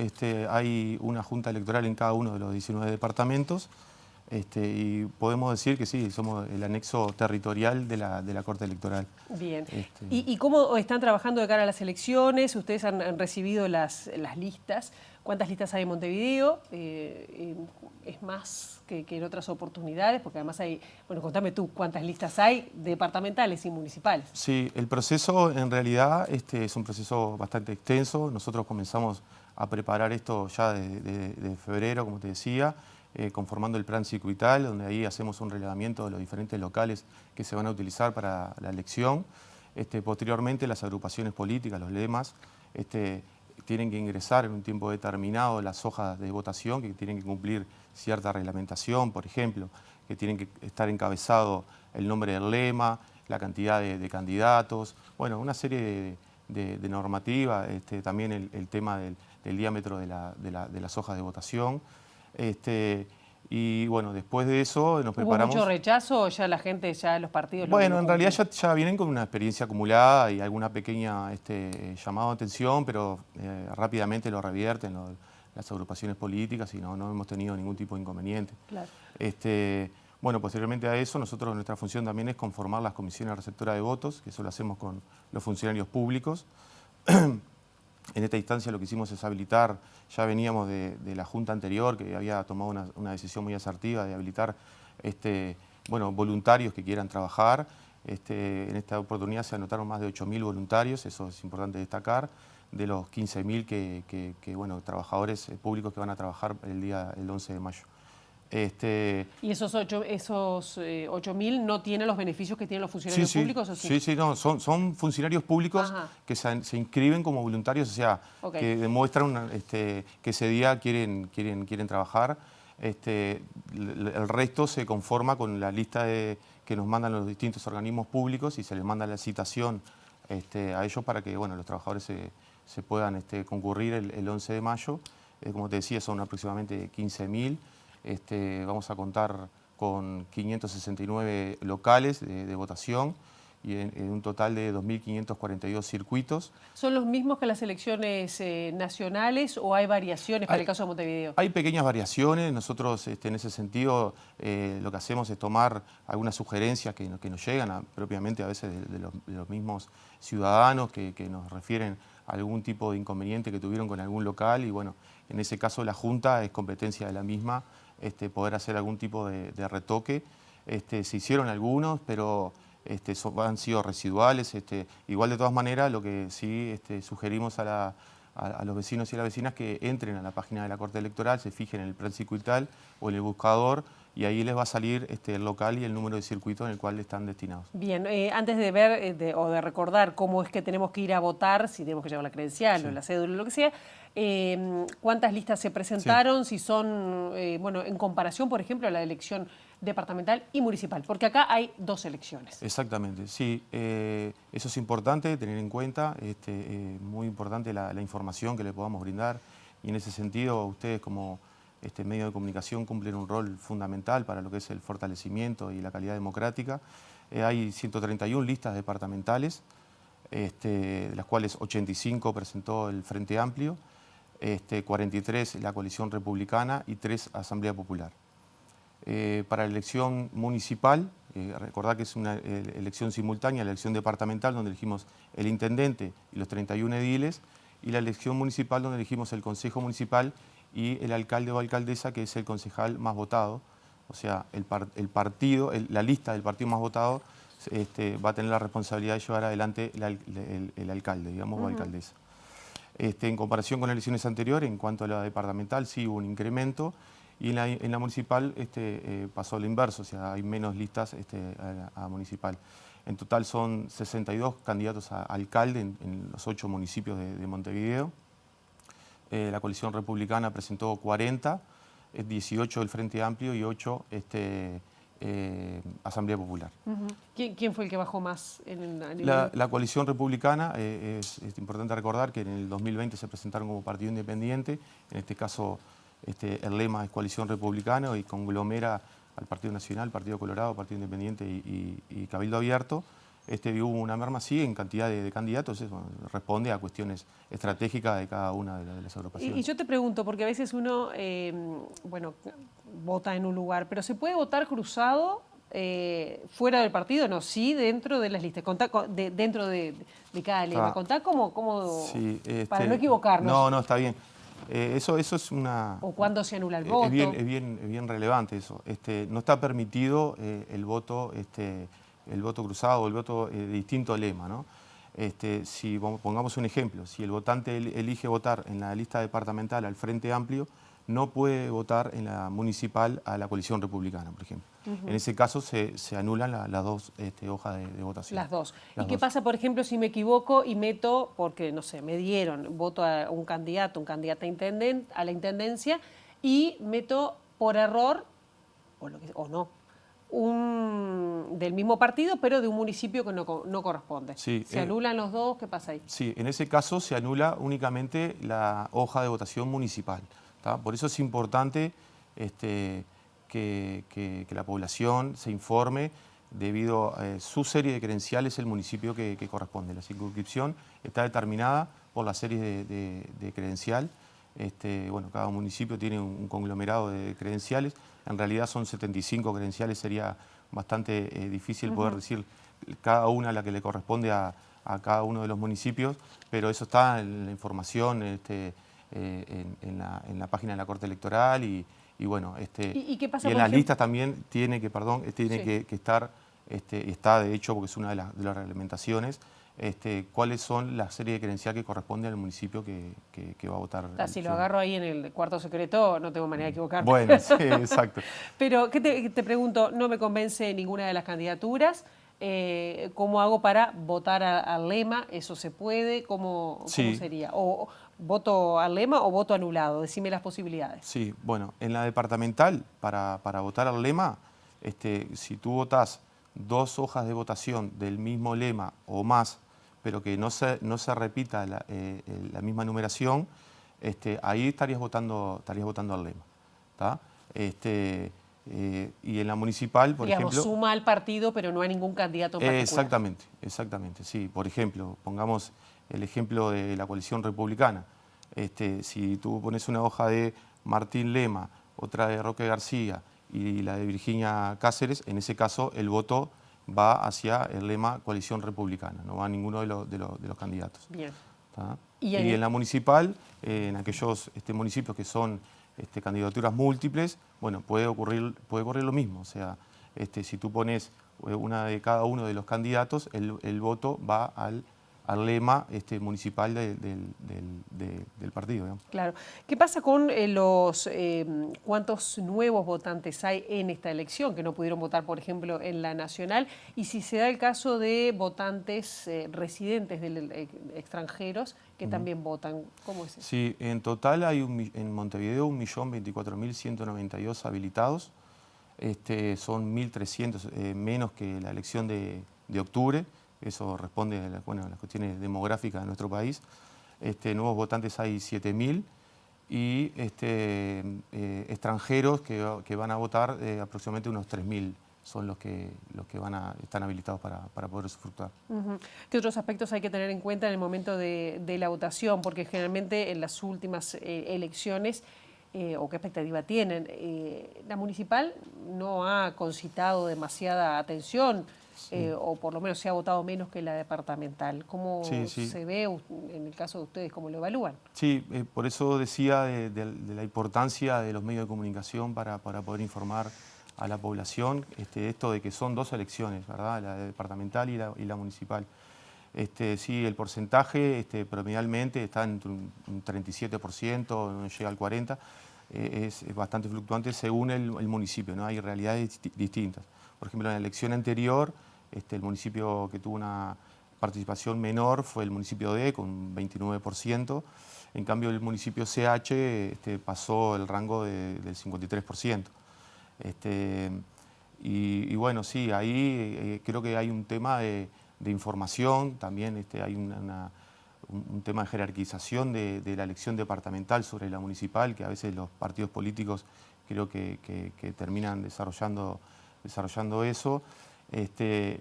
P: Hay una Junta Electoral en cada uno de los 19 departamentos. Y podemos decir que sí, somos el anexo territorial de la Corte Electoral.
A: Bien. ¿Y cómo están trabajando de cara a las elecciones? Ustedes han recibido las listas. ¿Cuántas listas hay en Montevideo? ¿Es más que en otras oportunidades? Porque además hay, bueno, contame tú, ¿cuántas listas hay departamentales y municipales?
P: Sí, el proceso en realidad es un proceso bastante extenso. Nosotros comenzamos a preparar esto ya de febrero, como te decía, conformando el plan circuital, donde ahí hacemos un relevamiento de los diferentes locales que se van a utilizar para la elección. Posteriormente, las agrupaciones políticas, los lemas, tienen que ingresar en un tiempo determinado las hojas de votación, que tienen que cumplir cierta reglamentación, por ejemplo, que tienen que estar encabezado el nombre del lema, la cantidad de candidatos, bueno, una serie de normativas, también el tema del diámetro de las hojas de votación. Y bueno, después de eso nos preparamos.
A: ¿Hubo mucho rechazo o ya la gente, ya los partidos?
P: Bueno, en realidad ya vienen con una experiencia acumulada y alguna pequeña llamado de atención, pero rápidamente lo revierten las agrupaciones políticas y no hemos tenido ningún tipo de inconveniente.
A: Claro.
P: Bueno, posteriormente a eso, nuestra función también es conformar las comisiones receptoras de votos, que eso lo hacemos con los funcionarios públicos. En esta instancia lo que hicimos es habilitar, ya veníamos de la Junta anterior, que había tomado una decisión muy asertiva de habilitar voluntarios que quieran trabajar. En esta oportunidad se anotaron más de 8.000 voluntarios, eso es importante destacar, de los 15.000 trabajadores públicos que van a trabajar el 11 de mayo.
A: ¿Y esos 8.000 no tienen los beneficios que tienen los funcionarios públicos? ¿O sí?
P: Sí, no, son funcionarios públicos que se inscriben como voluntarios, o sea, que demuestran que ese día quieren trabajar. El resto se conforma con la lista que nos mandan los distintos organismos públicos y se les manda la citación a ellos para que los trabajadores se puedan concurrir el 11 de mayo. Como te decía, son aproximadamente 15.000. Vamos a contar con 569 locales de votación y en un total de 2.542 circuitos.
A: ¿Son los mismos que las elecciones nacionales o hay variaciones para el caso de Montevideo?
P: Hay pequeñas variaciones. Nosotros en ese sentido lo que hacemos es tomar algunas sugerencias que nos llegan propiamente a veces de los mismos ciudadanos que nos refieren a algún tipo de inconveniente que tuvieron con algún local y en ese caso la Junta es competencia de la misma poder hacer algún tipo de retoque. Se hicieron algunos, pero han sido residuales. Igual de todas maneras, lo que sí sugerimos a los vecinos y a las vecinas que entren a la página de la Corte Electoral, se fijen en el plan circuital o en el buscador y ahí les va a salir el local y el número de circuito en el cual están destinados.
A: Bien, antes de ver o de recordar cómo es que tenemos que ir a votar, si tenemos que llevar la credencial o la cédula o lo que sea, ¿cuántas listas se presentaron? Si son, en comparación, por ejemplo, a la elección departamental y municipal, porque acá hay 2 elecciones.
P: Exactamente, sí. Eso es importante tener en cuenta, muy importante la información que le podamos brindar y en ese sentido ustedes como medio de comunicación cumplen un rol fundamental para lo que es el fortalecimiento y la calidad democrática. Hay 131 listas departamentales, de las cuales 85 presentó el Frente Amplio, 43 la Coalición Republicana y 3 Asamblea Popular. Para la elección municipal, recordad que es una elección simultánea, la elección departamental donde elegimos el intendente y los 31 ediles, y la elección municipal donde elegimos el consejo municipal y el alcalde o alcaldesa, que es el concejal más votado. O sea, la lista del partido más votado va a tener la responsabilidad de llevar adelante el alcalde, digamos, o alcaldesa. En comparación con las elecciones anteriores, en cuanto a la departamental, sí hubo un incremento y en la municipal pasó lo inverso, o sea, hay menos listas a municipal. En total son 62 candidatos a alcalde en los 8 municipios de Montevideo. La Coalición Republicana presentó 40, 18 del Frente Amplio y 8 Asamblea Popular.
A: ¿Quién fue el que bajó más?
P: La Coalición Republicana, es importante recordar que en el 2020 se presentaron como partido independiente, en este caso el lema es Coalición Republicana y conglomera al Partido Nacional, Partido Colorado, Partido Independiente y Cabildo Abierto. Hubo una merma, sí, en cantidad de candidatos, eso responde a cuestiones estratégicas de cada una de las agrupaciones.
A: Y yo te pregunto, porque a veces uno, vota en un lugar, pero ¿se puede votar cruzado fuera del partido? No, sí, dentro de las listas, dentro de cada lema. Contá cómo
P: sí,
A: para no equivocarnos.
P: No, está bien. Eso es una...
A: ¿O cuándo se anula el voto?
P: Es bien relevante eso. No está permitido el voto cruzado o el voto de distinto lema, ¿no? Si pongamos un ejemplo, si el votante elige votar en la lista departamental al Frente Amplio, no puede votar en la municipal a la Coalición Republicana, por ejemplo. En ese caso se anulan las 2 hojas de votación.
A: Las 2. ¿Y qué pasa, por ejemplo, si me equivoco y meto, porque, no sé, me dieron voto a un candidato a la intendencia y meto por error, o no, del mismo partido, pero de un municipio que no corresponde?
P: Sí,
A: ¿Se anulan los 2? ¿Qué pasa ahí?
P: Sí, en ese caso se anula únicamente la hoja de votación municipal. Por eso es importante que la población se informe debido a su serie de credenciales el municipio que corresponde. La circunscripción está determinada por la serie de credencial Bueno, cada municipio tiene un conglomerado de credenciales. En realidad son 75 credenciales, sería bastante difícil poder decir cada una la que le corresponde a cada uno de los municipios, pero eso está en la información en la página de la Corte Electoral y bueno,
A: ¿Y qué pasa,
P: y en
A: por
P: las
A: ejemplo?
P: listas también tiene que estar, está de hecho porque es una de las reglamentaciones, cuáles son las series de credencial que corresponden al municipio que va a votar.
A: Si lo agarro ahí en el cuarto secreto, no tengo manera de equivocarme.
P: Bueno, sí, exacto.
A: Pero, ¿qué te pregunto? No me convence ninguna de las candidaturas. ¿Cómo hago para votar al lema? ¿Eso se puede? ¿Cómo sería? ¿O voto al lema o voto anulado? Decime las posibilidades.
P: Sí, bueno, en la departamental, para votar al lema, si tú votás 2 hojas de votación del mismo lema o más, pero que no se repita la misma numeración, ahí estarías votando al lema. ¿Tá? Y en la municipal, por ejemplo...
A: Suma al partido, pero no hay ningún candidato en particular.
P: Exactamente, sí. Por ejemplo, pongamos el ejemplo de la coalición republicana. Si tú pones una hoja de Martín Lema, otra de Roque García y la de Virginia Cáceres, en ese caso el voto va hacia el lema coalición republicana, no va a ninguno de los candidatos.
A: Bien.
P: Y en la municipal, en aquellos municipios que son candidaturas múltiples, bueno, puede ocurrir lo mismo. O sea, si tú pones una de cada uno de los candidatos, el voto va al lema municipal del partido, digamos.
A: Claro. ¿Qué pasa con cuántos nuevos votantes hay en esta elección que no pudieron votar, por ejemplo, en la nacional? Y si se da el caso de votantes residentes extranjeros que también votan, ¿cómo es eso?
P: Sí, en total hay en Montevideo 1.024.192 habilitados. Son 1.300 menos que la elección de octubre. Eso responde a las cuestiones demográficas de nuestro país. Nuevos votantes hay 7.000 y extranjeros que van a votar aproximadamente unos 3.000 son los que están habilitados para poder usufructuar.
A: ¿Qué otros aspectos hay que tener en cuenta en el momento de la votación? Porque generalmente en las últimas elecciones, o qué expectativa tienen, la municipal no ha concitado demasiada atención. O por lo menos se ha votado menos que la departamental. ¿Cómo se ve en el caso de ustedes? ¿Cómo lo evalúan?
P: Sí, por eso decía de la importancia de los medios de comunicación para poder informar a la población esto de que son 2 elecciones, ¿verdad? La departamental y la municipal. Sí, el porcentaje promedialmente está entre un 37%, no llega al 40%, es bastante fluctuante según el municipio, ¿no? Hay realidades distintas. Por ejemplo, en la elección anterior, el municipio que tuvo una participación menor fue el municipio D, con un 29%. En cambio, el municipio CH pasó el rango del 53%. Y bueno, sí, ahí creo que hay un tema de información, también hay un tema de jerarquización de la elección departamental sobre la municipal, que a veces los partidos políticos creo que terminan desarrollando eso.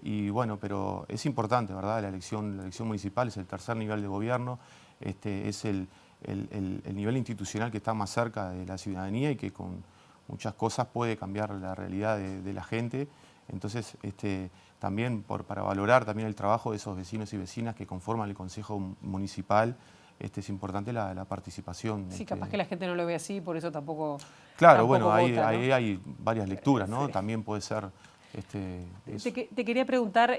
P: Y bueno, pero es importante, ¿verdad? La elección municipal es el tercer nivel de gobierno, es el nivel institucional que está más cerca de la ciudadanía y que con muchas cosas puede cambiar la realidad de la gente. Entonces, también para valorar también el trabajo de esos vecinos y vecinas que conforman el Consejo Municipal, es importante la participación.
A: Sí, capaz que la gente no lo ve así, por eso tampoco.
P: Claro, bueno,
A: vota,
P: ahí
A: ¿no?
P: hay varias lecturas, ¿no?
A: Sí.
P: También puede ser.
A: Te quería preguntar,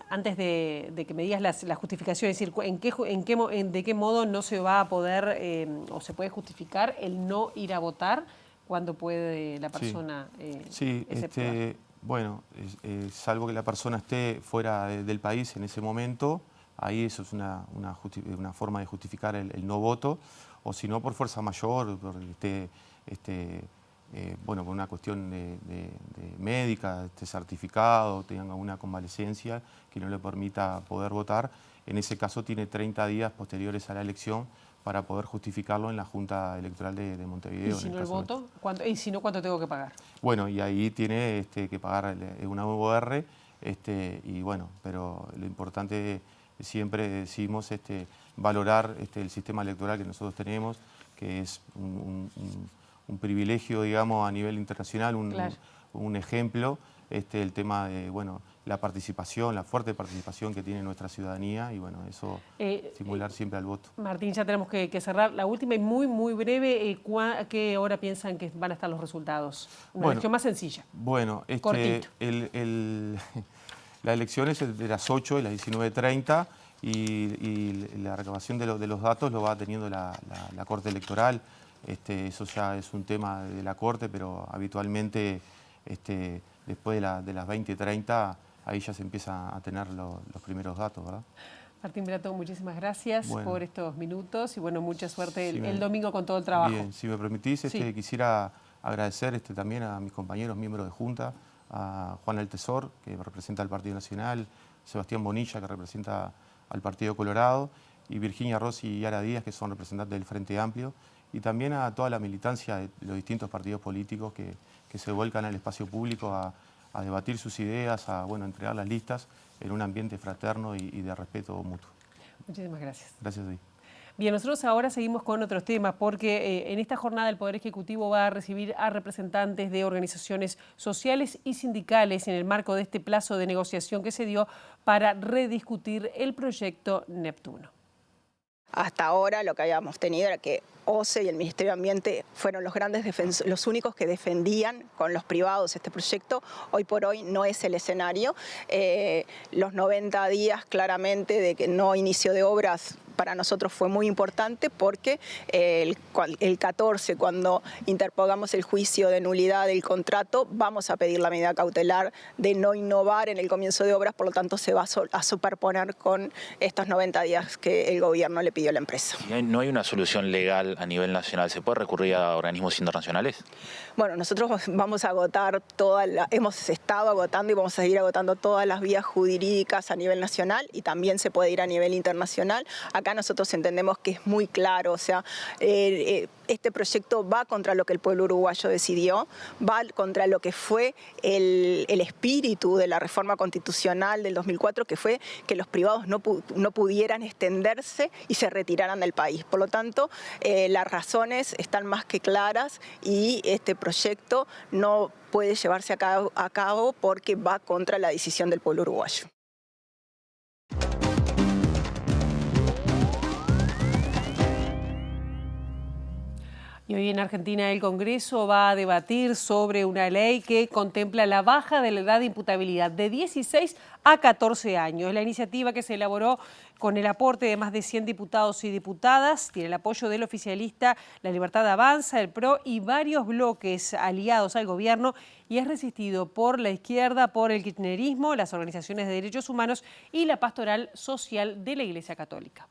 A: antes de que me digas la justificación, es decir, de qué modo no se va a poder o se puede justificar el no ir a votar cuando puede la persona efectuar.
P: Bueno, salvo que la persona esté fuera del país en ese momento, ahí eso es una forma de justificar el no voto, o si no por fuerza mayor, porque por una cuestión de médica, certificado, tengan alguna convalecencia que no le permita poder votar. En ese caso tiene 30 días posteriores a la elección para poder justificarlo en la Junta Electoral de Montevideo.
A: ¿Y si no el voto? ¿Y si no, cuánto tengo que pagar?
P: Bueno, y ahí tiene que pagar una UR, y bueno, pero lo importante siempre decimos valorar el sistema electoral que nosotros tenemos, que es un privilegio, digamos, a nivel internacional, un ejemplo, el tema de, bueno, la participación, la fuerte participación que tiene nuestra ciudadanía y, bueno, eso estimular siempre al voto.
A: Martín, ya tenemos que cerrar. La última y muy breve, ¿a qué hora piensan que van a estar los resultados? Una elección más sencilla.
P: Bueno,
A: cortito.
P: La elección es de las 8 y las 19:30 y la recabación de los datos lo va teniendo la Corte Electoral. Eso ya es un tema de la Corte, pero habitualmente después de las 20:30 ahí ya se empieza a tener los primeros datos, ¿verdad?
A: Martín Berato, muchísimas gracias por estos minutos y bueno, mucha suerte el domingo con todo el trabajo.
P: Bien, si me permitís, quisiera agradecer también a mis compañeros miembros de Junta, a Juan Altesor, que representa al Partido Nacional, Sebastián Bonilla, que representa al Partido Colorado, y Virginia Rossi y Ara Díaz, que son representantes del Frente Amplio, y también a toda la militancia de los distintos partidos políticos que se vuelcan al espacio público a debatir sus ideas, a entregar las listas en un ambiente fraterno y de respeto mutuo.
A: Muchísimas gracias.
P: Gracias a ti.
A: Bien, nosotros ahora seguimos con otros temas porque en esta jornada el Poder Ejecutivo va a recibir a representantes de organizaciones sociales y sindicales en el marco de este plazo de negociación que se dio para rediscutir el proyecto Neptuno.
Q: Hasta ahora lo que habíamos tenido era que OCE y el Ministerio de Ambiente fueron los únicos que defendían con los privados este proyecto. Hoy por hoy no es el escenario. Los 90 días claramente de que no inicio de obras para nosotros fue muy importante porque el 14, cuando interpongamos el juicio de nulidad del contrato, vamos a pedir la medida cautelar de no innovar en el comienzo de obras, por lo tanto se va a superponer con estos 90 días que el gobierno le pidió a la empresa.
R: ¿No hay una solución legal a nivel nacional? ¿Se puede recurrir a organismos internacionales?
Q: Bueno, nosotros vamos a agotar hemos estado agotando y vamos a seguir agotando todas las vías jurídicas a nivel nacional y también se puede ir a nivel internacional. Acá nosotros entendemos que es muy claro, o sea, este proyecto va contra lo que el pueblo uruguayo decidió, va contra lo que fue el espíritu de la reforma constitucional del 2004, que fue que los privados no pudieran extenderse y se retiraran del país. Por lo tanto, las razones están más que claras y este proyecto no puede llevarse a cabo porque va contra la decisión del pueblo uruguayo.
A: Y hoy en Argentina el Congreso va a debatir sobre una ley que contempla la baja de la edad de imputabilidad de 16 a 14 años. La iniciativa, que se elaboró con el aporte de más de 100 diputados y diputadas, tiene el apoyo del oficialista La Libertad Avanza, el PRO y varios bloques aliados al gobierno y es resistido por la izquierda, por el kirchnerismo, las organizaciones de derechos humanos y la pastoral social de la Iglesia Católica.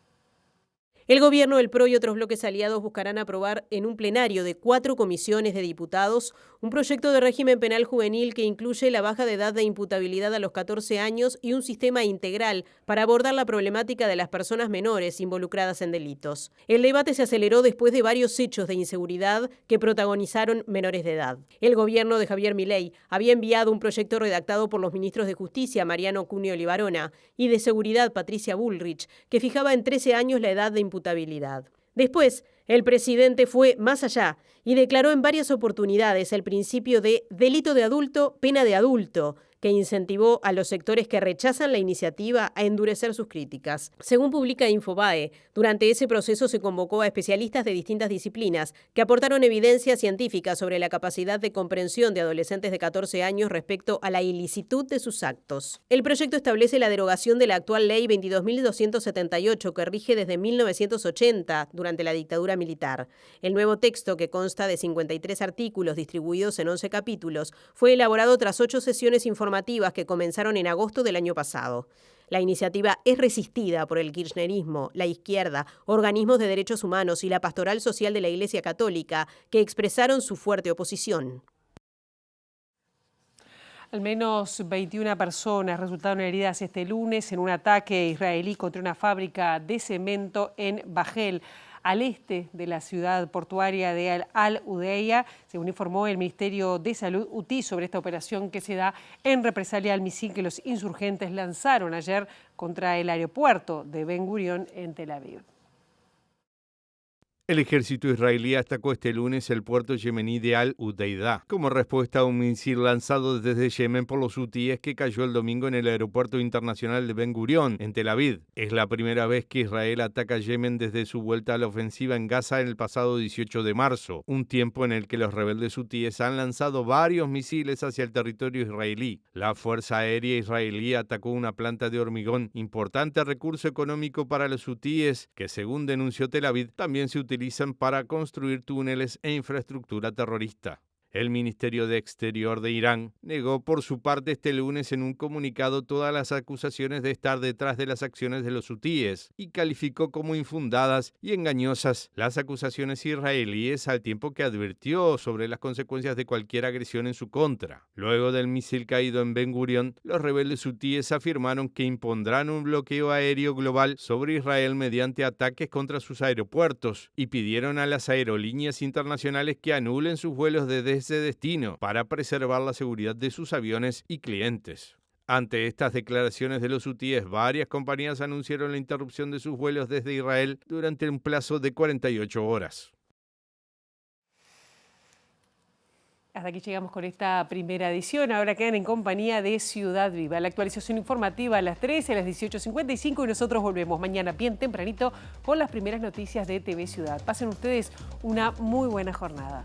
J: El gobierno, el PRO y otros bloques aliados buscarán aprobar en un plenario de 4 comisiones de diputados un proyecto de régimen penal juvenil que incluye la baja de edad de imputabilidad a los 14 años y un sistema integral para abordar la problemática de las personas menores involucradas en delitos. El debate se aceleró después de varios hechos de inseguridad que protagonizaron menores de edad. El gobierno de Javier Milei había enviado un proyecto redactado por los ministros de Justicia, Mariano Cuneo Libarona, y de Seguridad, Patricia Bullrich, que fijaba en 13 años la edad de imputabilidad. Después, el presidente fue más allá y declaró en varias oportunidades el principio de delito de adulto, pena de adulto, que incentivó a los sectores que rechazan la iniciativa a endurecer sus críticas. Según publica Infobae, durante ese proceso se convocó a especialistas de distintas disciplinas que aportaron evidencia científica sobre la capacidad de comprensión de adolescentes de 14 años respecto a la ilicitud de sus actos. El proyecto establece la derogación de la actual ley 22.278 que rige desde 1980 durante la dictadura militar. El nuevo texto, que consta de 53 artículos distribuidos en 11 capítulos, fue elaborado tras 8 sesiones informativas que comenzaron en agosto del año pasado. La iniciativa es resistida por el kirchnerismo, la izquierda, organismos de derechos humanos y la pastoral social de la Iglesia Católica, que expresaron su fuerte oposición.
A: Al menos 21 personas resultaron heridas este lunes en un ataque israelí contra una fábrica de cemento en Bajel, al este de la ciudad portuaria de Al-Udeia, según informó el Ministerio de Salud UTI sobre esta operación que se da en represalia al misil que los insurgentes lanzaron ayer contra el aeropuerto de Ben Gurión en Tel Aviv.
S: El ejército israelí atacó este lunes el puerto yemení de Al-Udeida como respuesta a un misil lanzado desde Yemen por los hutíes que cayó el domingo en el aeropuerto internacional de Ben Gurión, en Tel Aviv. Es la primera vez que Israel ataca a Yemen desde su vuelta a la ofensiva en Gaza en el pasado 18 de marzo, un tiempo en el que los rebeldes hutíes han lanzado varios misiles hacia el territorio israelí. La Fuerza Aérea Israelí atacó una planta de hormigón, importante recurso económico para los hutíes, que según denunció Tel Aviv, también se utilizan para construir túneles e infraestructura terrorista. El Ministerio de Exterior de Irán negó por su parte este lunes en un comunicado todas las acusaciones de estar detrás de las acciones de los hutíes y calificó como infundadas y engañosas las acusaciones israelíes, al tiempo que advirtió sobre las consecuencias de cualquier agresión en su contra. Luego del misil caído en Ben Gurión, los rebeldes hutíes afirmaron que impondrán un bloqueo aéreo global sobre Israel mediante ataques contra sus aeropuertos y pidieron a las aerolíneas internacionales que anulen sus vuelos desde ese destino para preservar la seguridad de sus aviones y clientes. Ante estas declaraciones de los hutíes, varias compañías anunciaron la interrupción de sus vuelos desde Israel durante un plazo de 48 horas.
A: Hasta aquí llegamos con esta primera edición. Ahora quedan en compañía de Ciudad Viva. La actualización informativa a las 13, a las 18:55 y nosotros volvemos mañana bien tempranito con las primeras noticias de TV Ciudad. Pasen ustedes una muy buena jornada.